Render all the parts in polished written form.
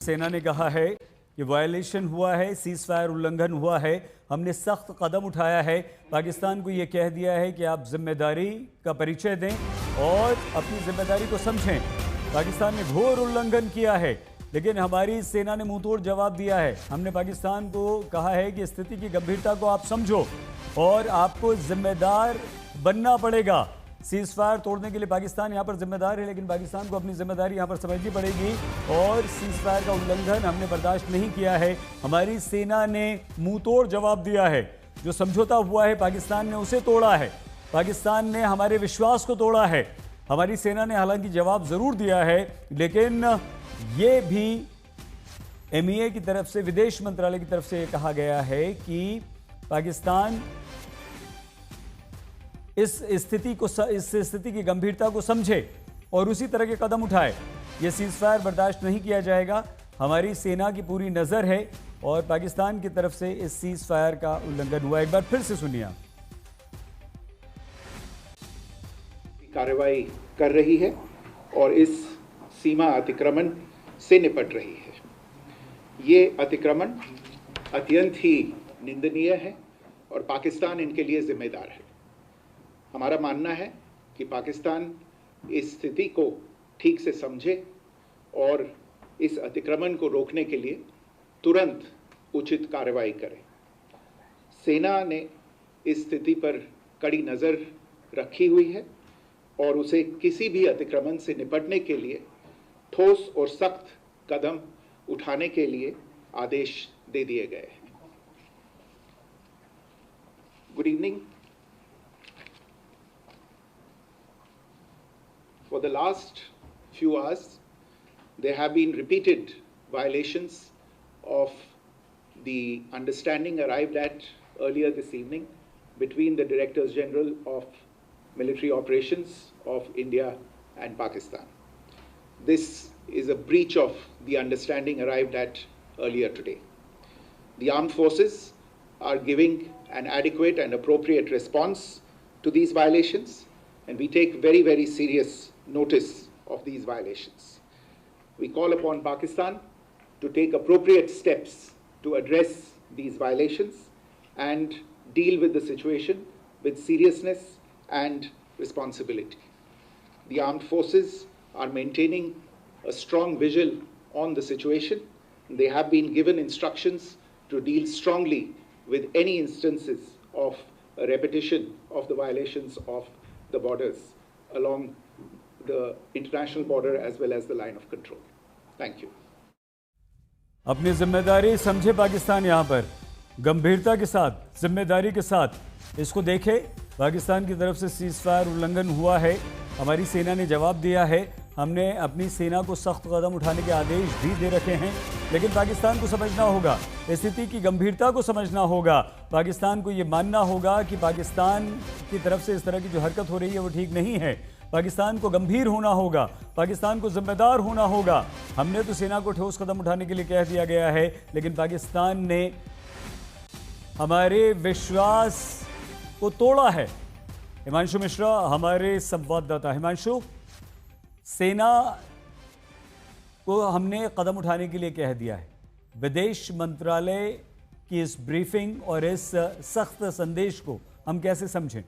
सेना ने कहा है कि वायलेशन हुआ है, सीज फायर उल्लंघन हुआ है, हमने सख्त कदम उठाया है। पाकिस्तान को ये कह दिया है कि आप जिम्मेदारी का परिचय दें और अपनी जिम्मेदारी को समझें। पाकिस्तान ने घोर उल्लंघन किया है, लेकिन हमारी सेना ने मुंहतोड़ जवाब दिया है। हमने पाकिस्तान को कहा है कि स्थिति की गंभीरता को आप समझो और आपको जिम्मेदार बनना पड़ेगा। सीज फायर तोड़ने के लिए पाकिस्तान यहाँ पर जिम्मेदार है, लेकिन पाकिस्तान को अपनी जिम्मेदारी यहाँ पर समझनी पड़ेगी और सीज फायर का उल्लंघन हमने बर्दाश्त नहीं किया है। हमारी सेना ने मुंहतोड़ जवाब दिया है। जो समझौता हुआ है पाकिस्तान ने उसे तोड़ा है, पाकिस्तान ने हमारे विश्वास को तोड़ा है। हमारी सेना ने हालांकि जवाब जरूर दिया है, लेकिन ये भी MEA की तरफ से, विदेश मंत्रालय की तरफ से कहा गया है कि पाकिस्तान इस स्थिति की गंभीरता को समझे और उसी तरह के कदम उठाए। ये सीज फायर बर्दाश्त नहीं किया जाएगा। हमारी सेना की पूरी नजर है और पाकिस्तान की तरफ से इस सीज फायर का उल्लंघन हुआ। एक बार फिर से सुनिए। कार्रवाई कर रही है और इस सीमा अतिक्रमण से निपट रही है। ये अतिक्रमण अत्यंत ही निंदनीय है और पाकिस्तान इनके लिए जिम्मेदार है। हमारा मानना है कि पाकिस्तान इस स्थिति को ठीक से समझे और इस अतिक्रमण को रोकने के लिए तुरंत उचित कार्रवाई करे। सेना ने इस स्थिति पर कड़ी नज़र रखी हुई है और उसे किसी भी अतिक्रमण से निपटने के लिए ठोस और सख्त कदम उठाने के लिए आदेश दे दिए गए हैं। Good evening. For the last few hours, there have been repeated violations of the understanding arrived at earlier this evening between the Directors General of Military Operations of India and Pakistan. This is a breach of the understanding arrived at earlier today. The armed forces are giving an adequate and appropriate response to these violations, and we take very, very serious notice of these violations. We call upon Pakistan to take appropriate steps to address these violations and deal with the situation with seriousness and responsibility. The armed forces are maintaining a strong vigil on the situation. They have been given instructions to deal strongly with any instances of a repetition of the violations of the borders along the international border as well as the line of control. Thank you. अपनी जिम्मेदारी समझे पाकिस्तान, यहाँ पर गंभीरता के साथ, जिम्मेदारी के साथ इसको देखे। पाकिस्तान की तरफ से सीज फायर उल्लंघन हुआ है, हमारी सेना ने जवाब दिया है। हमने अपनी सेना को सख्त कदम उठाने के आदेश भी दे रखे हैं, लेकिन पाकिस्तान को समझना होगा, स्थिति की गंभीरता को समझना होगा। पाकिस्तान को ये मानना होगा कि पाकिस्तान की तरफ से इस तरह की जो हरकत हो रही है वो ठीक नहीं है। पाकिस्तान को गंभीर होना होगा, पाकिस्तान को जिम्मेदार होना होगा। हमने तो सेना को ठोस कदम उठाने के लिए कह दिया गया है, लेकिन पाकिस्तान ने हमारे विश्वास को तोड़ा है। हिमांशु मिश्रा हमारे संवाददाता। हिमांशु, सेना को हमने कदम उठाने के लिए कह दिया है, विदेश मंत्रालय की इस ब्रीफिंग और इस सख्त संदेश को हम कैसे समझें?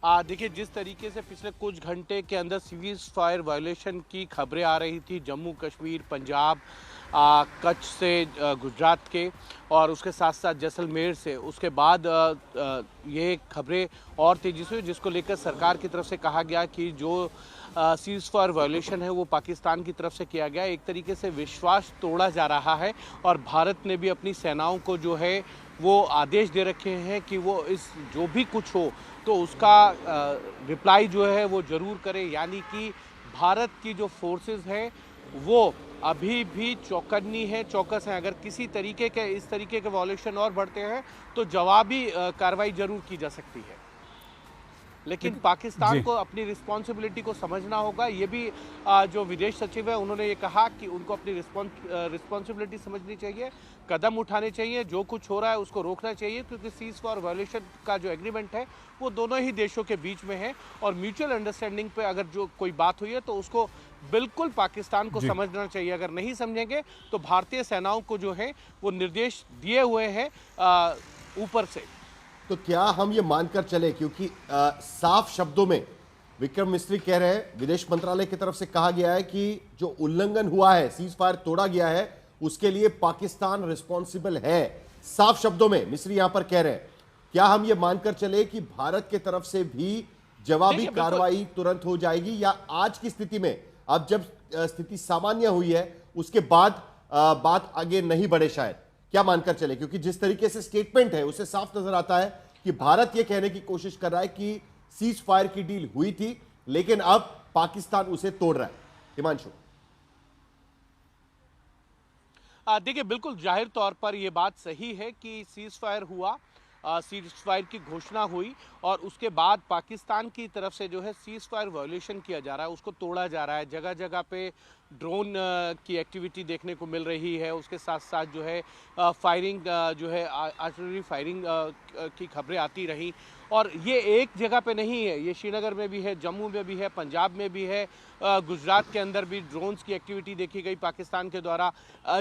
देखिए, जिस तरीके से पिछले कुछ घंटे के अंदर सीज फायर वायलेशन की खबरें आ रही थी जम्मू कश्मीर, पंजाब, कच्छ से गुजरात के और उसके साथ साथ जैसलमेर से, उसके बाद ये खबरें और तेजी से, जिसको लेकर सरकार की तरफ से कहा गया कि जो सीज फायर वायलेशन है वो पाकिस्तान की तरफ से किया गया। एक तरीके से विश्वास तोड़ा जा रहा है और भारत ने भी अपनी सेनाओं को जो है वो आदेश दे रखे हैं कि वो इस जो भी कुछ हो तो उसका रिप्लाई जो है वो ज़रूर करे। यानी कि भारत की जो फोर्सेस है वो अभी भी चौकन्नी है, चौकस है। अगर किसी तरीके के इस तरीके के वायलेशन और बढ़ते हैं तो जवाबी कार्रवाई जरूर की जा सकती है, लेकिन पाकिस्तान को अपनी रिस्पॉन्सिबिलिटी को समझना होगा। ये भी जो विदेश सचिव है उन्होंने ये कहा कि उनको अपनी रिस्पॉन्सिबिलिटी समझनी चाहिए, कदम उठाने चाहिए, जो कुछ हो रहा है उसको रोकना चाहिए, क्योंकि सीज फायर वायलेशन का जो एग्रीमेंट है वो दोनों ही देशों के बीच में है और म्यूचुअल अंडरस्टैंडिंग पे अगर जो कोई बात हुई है तो उसको बिल्कुल पाकिस्तान को जी। समझना चाहिए। अगर नहीं समझेंगे तो भारतीय सेनाओं को जो है वो निर्देश दिए हुए हैं ऊपर से। तो क्या हम ये मानकर चले, क्योंकि साफ शब्दों में विक्रम मिस्री कह रहे हैं, विदेश मंत्रालय की तरफ से कहा गया है कि जो उल्लंघन हुआ है, सीज फायर तोड़ा गया है, उसके लिए पाकिस्तान रिस्पॉन्सिबल है। साफ शब्दों में मिस्री यहां पर कह रहे हैं। क्या हम ये मानकर चले कि भारत की तरफ से भी जवाबी देखिए, बिल्कुल। कार्रवाई तुरंत हो जाएगी, या आज की स्थिति में अब जब स्थिति सामान्य हुई है उसके बाद बात आगे नहीं बढ़े शायद? क्या मानकर चले, क्योंकि जिस तरीके से स्टेटमेंट है उससे साफ नजर आता है कि भारत यह कहने की कोशिश कर रहा है कि सीज फायर की डील हुई थी, लेकिन अब पाकिस्तान उसे तोड़ रहा है। हिमांशु, देखिए, बिल्कुल जाहिर तौर पर यह बात सही है कि सीज फायर हुआ, सीज फायर की घोषणा हुई और उसके बाद पाकिस्तान की तरफ से जो है सीज फायर वायोलेशन किया जा रहा है, उसको तोड़ा जा रहा है। जगह जगह पे ड्रोन की एक्टिविटी देखने को मिल रही है। उसके साथ साथ जो है फायरिंग जो है आर्टिलरी फायरिंग की खबरें आती रही। और ये एक जगह पे नहीं है, ये श्रीनगर में भी है, जम्मू में भी है, पंजाब में भी है, गुजरात के अंदर भी ड्रोन्स की एक्टिविटी देखी गई पाकिस्तान के द्वारा,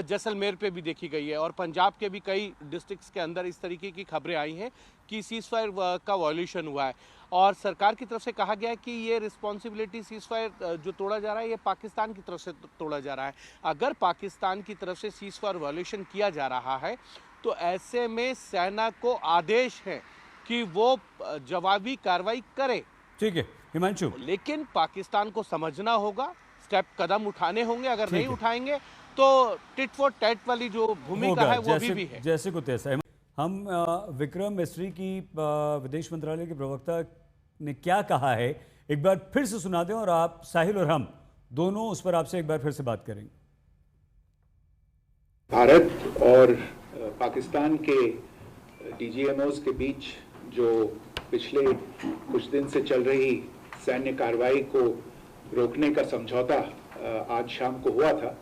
जैसलमेर पे भी देखी गई है और पंजाब के भी कई डिस्ट्रिक्ट्स के अंदर इस तरीके की खबरें आई हैं कि सीज फायर का वायोलेशन हुआ है। और सरकार की तरफ से कहा गया है कि ये रिस्पॉन्सिबिलिटी सीज फायर जो तोड़ा जा रहा है ये पाकिस्तान की तरफ से तोड़ा जा रहा है। अगर पाकिस्तान की तरफ से सीज फायर वायोलेशन किया जा रहा है तो ऐसे में सेना को आदेश है कि वो जवाबी कार्रवाई करे। ठीक है हिमांशु, लेकिन पाकिस्तान को समझना होगा, स्टेप कदम उठाने होंगे। अगर नहीं है। उठाएंगे तो टिट फॉर टैट वाली जो भूमिका है वो अभी भी है। जैसे को तैसा है। हम विक्रम मिस्री की विदेश मंत्रालय के प्रवक्ता ने क्या कहा है एक बार फिर से सुना दें, और आप, साहिल और हम दोनों उस पर आपसे एक बार फिर से बात करेंगे। भारत और पाकिस्तान के डीजीएमओस के बीच जो पिछले कुछ दिन से चल रही सैन्य कार्रवाई को रोकने का समझौता आज शाम को हुआ था,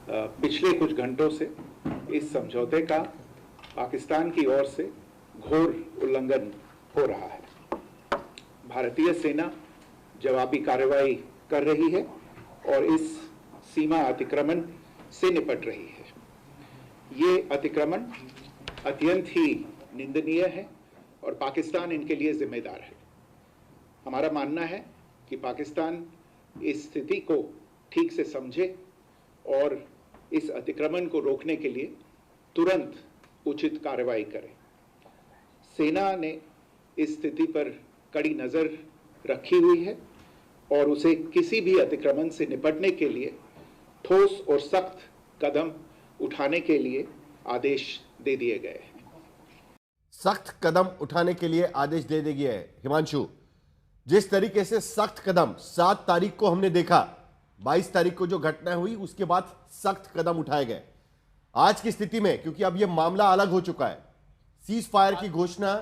पिछले कुछ घंटों से इस समझौते का पाकिस्तान की ओर से घोर उल्लंघन हो रहा है। भारतीय सेना जवाबी कार्रवाई कर रही है और इस सीमा अतिक्रमण से निपट रही है। ये अतिक्रमण अत्यंत ही निंदनीय है और पाकिस्तान इनके लिए जिम्मेदार है। हमारा मानना है कि पाकिस्तान इस स्थिति को ठीक से समझे और इस अतिक्रमण को रोकने के लिए तुरंत उचित कार्रवाई करे। सेना ने इस स्थिति पर कड़ी नज़र रखी हुई है और उसे किसी भी अतिक्रमण से निपटने के लिए ठोस और सख्त कदम उठाने के लिए आदेश दे दिए गए हैं। सख्त कदम उठाने के लिए आदेश दे दिए गए हैं। हिमांशु, जिस तरीके से सख्त कदम 7 तारीख को हमने देखा, 22 तारीख को जो घटना हुई उसके बाद सख्त कदम उठाए गए, आज की स्थिति में क्योंकि अब यह मामला अलग हो चुका है, सीज फायर की घोषणा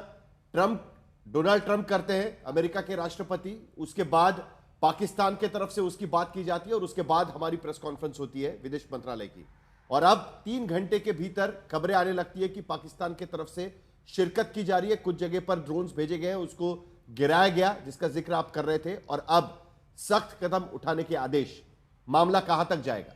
डोनाल्ड ट्रंप करते हैं, अमेरिका के राष्ट्रपति, उसके बाद पाकिस्तान के तरफ से उसकी बात की जाती है और उसके बाद हमारी प्रेस कॉन्फ्रेंस होती है विदेश मंत्रालय की, और अब 3 घंटे के भीतर खबरें आने लगती है कि पाकिस्तान की तरफ से शिरकत की जा रही है, कुछ जगह पर ड्रोन्स भेजे गए हैं, उसको गिराया गया जिसका जिक्र आप कर रहे थे, और अब सख्त कदम उठाने के आदेश। मामला कहां तक जाएगा?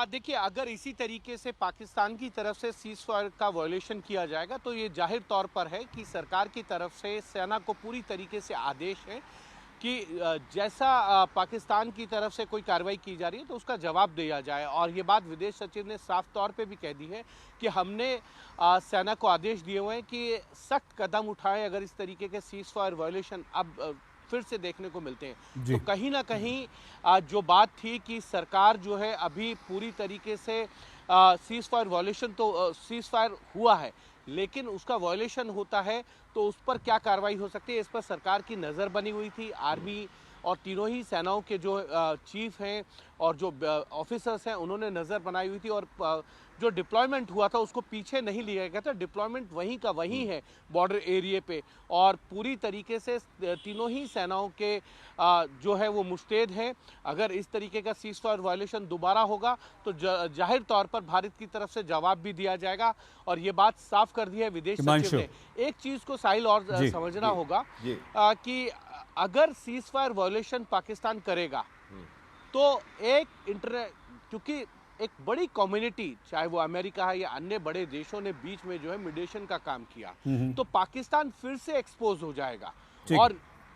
देखिए, अगर इसी तरीके से पाकिस्तान की तरफ से सीज फायर का वायोलेशन किया जाएगा तो ये जाहिर तौर पर है कि सरकार की तरफ से सेना को पूरी तरीके से आदेश है कि जैसा पाकिस्तान की तरफ से कोई कार्रवाई की जा रही है तो उसका जवाब दिया जाए। और ये बात विदेश सचिव ने साफ तौर पे भी कह दी है कि हमने सेना को आदेश दिए हुए हैं कि सख्त कदम उठाएं अगर इस तरीके के सीज फायर वायोलेशन अब फिर से देखने को मिलते हैं। तो कहीं ना कहीं जो बात थी कि सरकार जो है अभी पूरी तरीके से सीज फायर वायोलेशन तो सीज फायर हुआ है, लेकिन उसका वायोलेशन होता है तो उस पर क्या कार्रवाई हो सकती है, इस पर सरकार की नज़र बनी हुई थी। आर्मी और तीनों ही सेनाओं के जो चीफ हैं और जो ऑफिसर्स हैं उन्होंने नज़र बनाई हुई थी, और जो डिप्लॉयमेंट हुआ था उसको पीछे नहीं लिया गया था। डिप्लॉयमेंट वहीं का वहीं है बॉर्डर एरिया पे, और पूरी तरीके से तीनों ही सेनाओं के जो है वो मुस्तैद हैं। अगर इस तरीके का सीज फायर वायोलेशन दोबारा होगा तो जाहिर तौर पर भारत की तरफ से जवाब भी दिया जाएगा, और ये बात साफ कर दी है विदेश सचिव ने। एक चीज़ को साहिल और समझना होगा कि अगर सीज फायर वायोलेशन पाकिस्तान करेगा तो क्योंकि एक बड़ी कम्युनिटी, चाहे वो अमेरिका है या अन्य बड़े देशों ने बीच में जो है मीडिएशन का काम किया, तो पाकिस्तान फिर से एक्सपोज हो जाएगा। और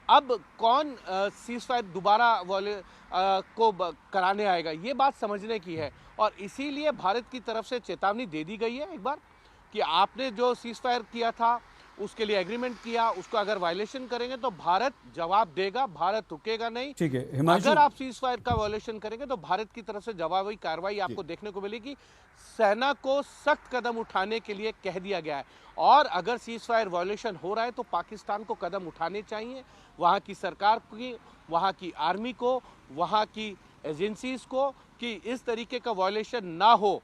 अब कौन सीज फायर दोबारा को कराने आएगा, ये बात समझने की है। और इसीलिए भारत की तरफ से चेतावनी दे दी गई है एक बार कि आपने जो सीज फायर किया था उसके लिए एग्रीमेंट किया, उसको अगर वायलेशन करेंगे तो भारत जवाब देगा, भारत रुकेगा नहीं। ठीक है हिमांशु, अगर आप सीज फायर का वायलेशन करेंगे तो भारत की तरफ से जवाबी कार्रवाई आपको देखने को मिलेगी। सेना को सख्त कदम उठाने के लिए कह दिया गया है। और अगर सीज फायर वायलेशन हो रहा है तो पाकिस्तान को कदम उठाने चाहिए, वहां की सरकार की, वहां की आर्मी को, वहां की एजेंसीज को, कि इस तरीके का वायलेशन ना हो।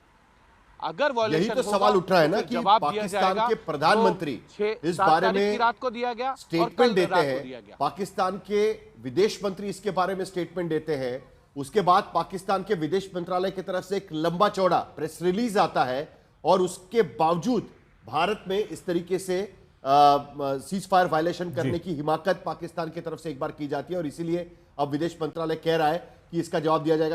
अगर यही तो सवाल उठ रहा है ना कि पाकिस्तान के प्रधानमंत्री इस बारे में रात को दिया गया स्टेटमेंट देते हैं, पाकिस्तान के विदेश मंत्री इसके बारे में स्टेटमेंट देते हैं, उसके बाद पाकिस्तान के विदेश मंत्रालय की तरफ से एक लंबा चौड़ा प्रेस रिलीज आता है, और उसके बावजूद भारत में इस तरीके से सीज फायर वायलेशन करने की हिमाकत पाकिस्तान की तरफ से एक बार की जाती है। और इसीलिए अब विदेश मंत्रालय कह रहा है कि इसका जवाब दिया जाएगा।